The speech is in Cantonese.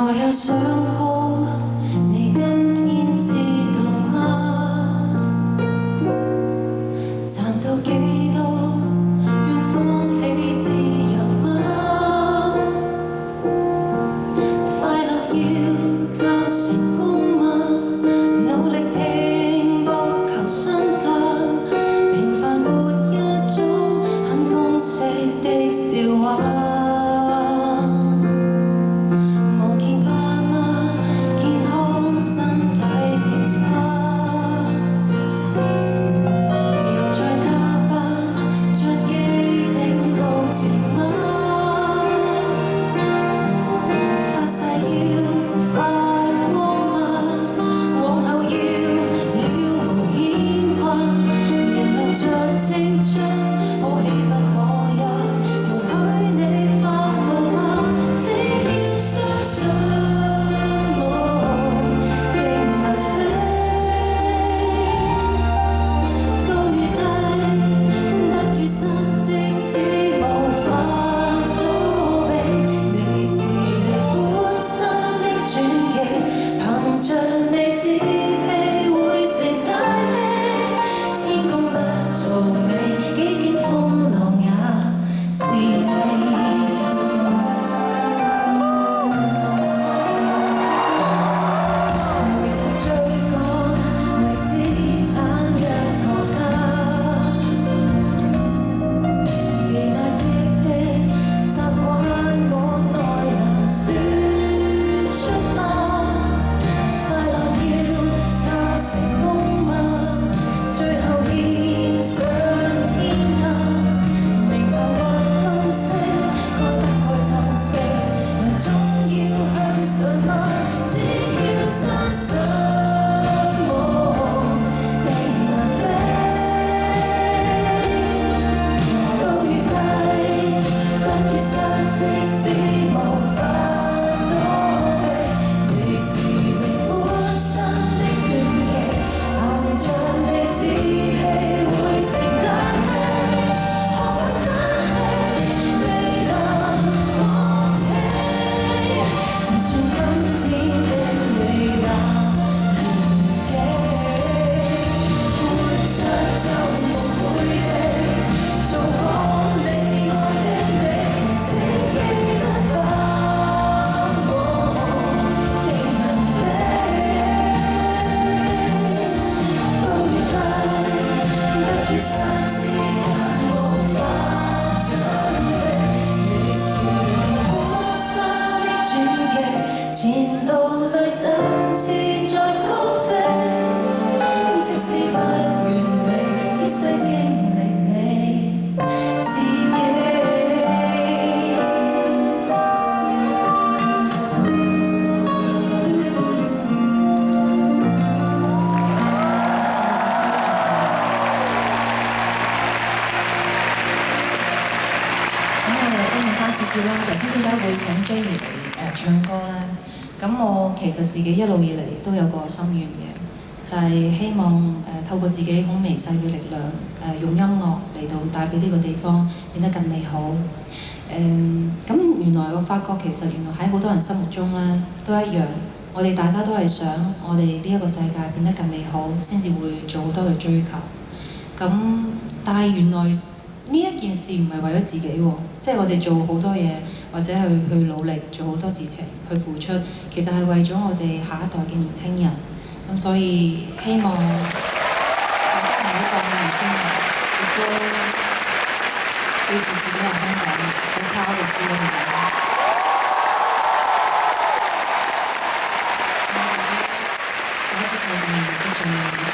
我也想好，你今天知道嗎？賺到幾多，願放棄自由嗎？快樂要靠成功嗎？努力拼搏求身價，平凡沒一種很公式的笑話。其實自己一路以嚟都有個心願嘅，就係希望透過自己好微細嘅力量，用音樂嚟到帶俾呢個地方變得更美好。咁原來我發覺其實原來喺好多人心目中咧都一樣，我哋大家都係想我哋呢一個世界變得更美好，先至會做好多嘅追求。咁但係原來呢一件事唔係為咗自己喎，即係我哋做好多嘢。或者去努力做好多事情，去付出，其實係為咗我哋下一代嘅年輕人。咁所以希望大家唔好放棄年輕人，亦都記住自己係香港人，好拋力啲嘅。感謝世界嘅重要。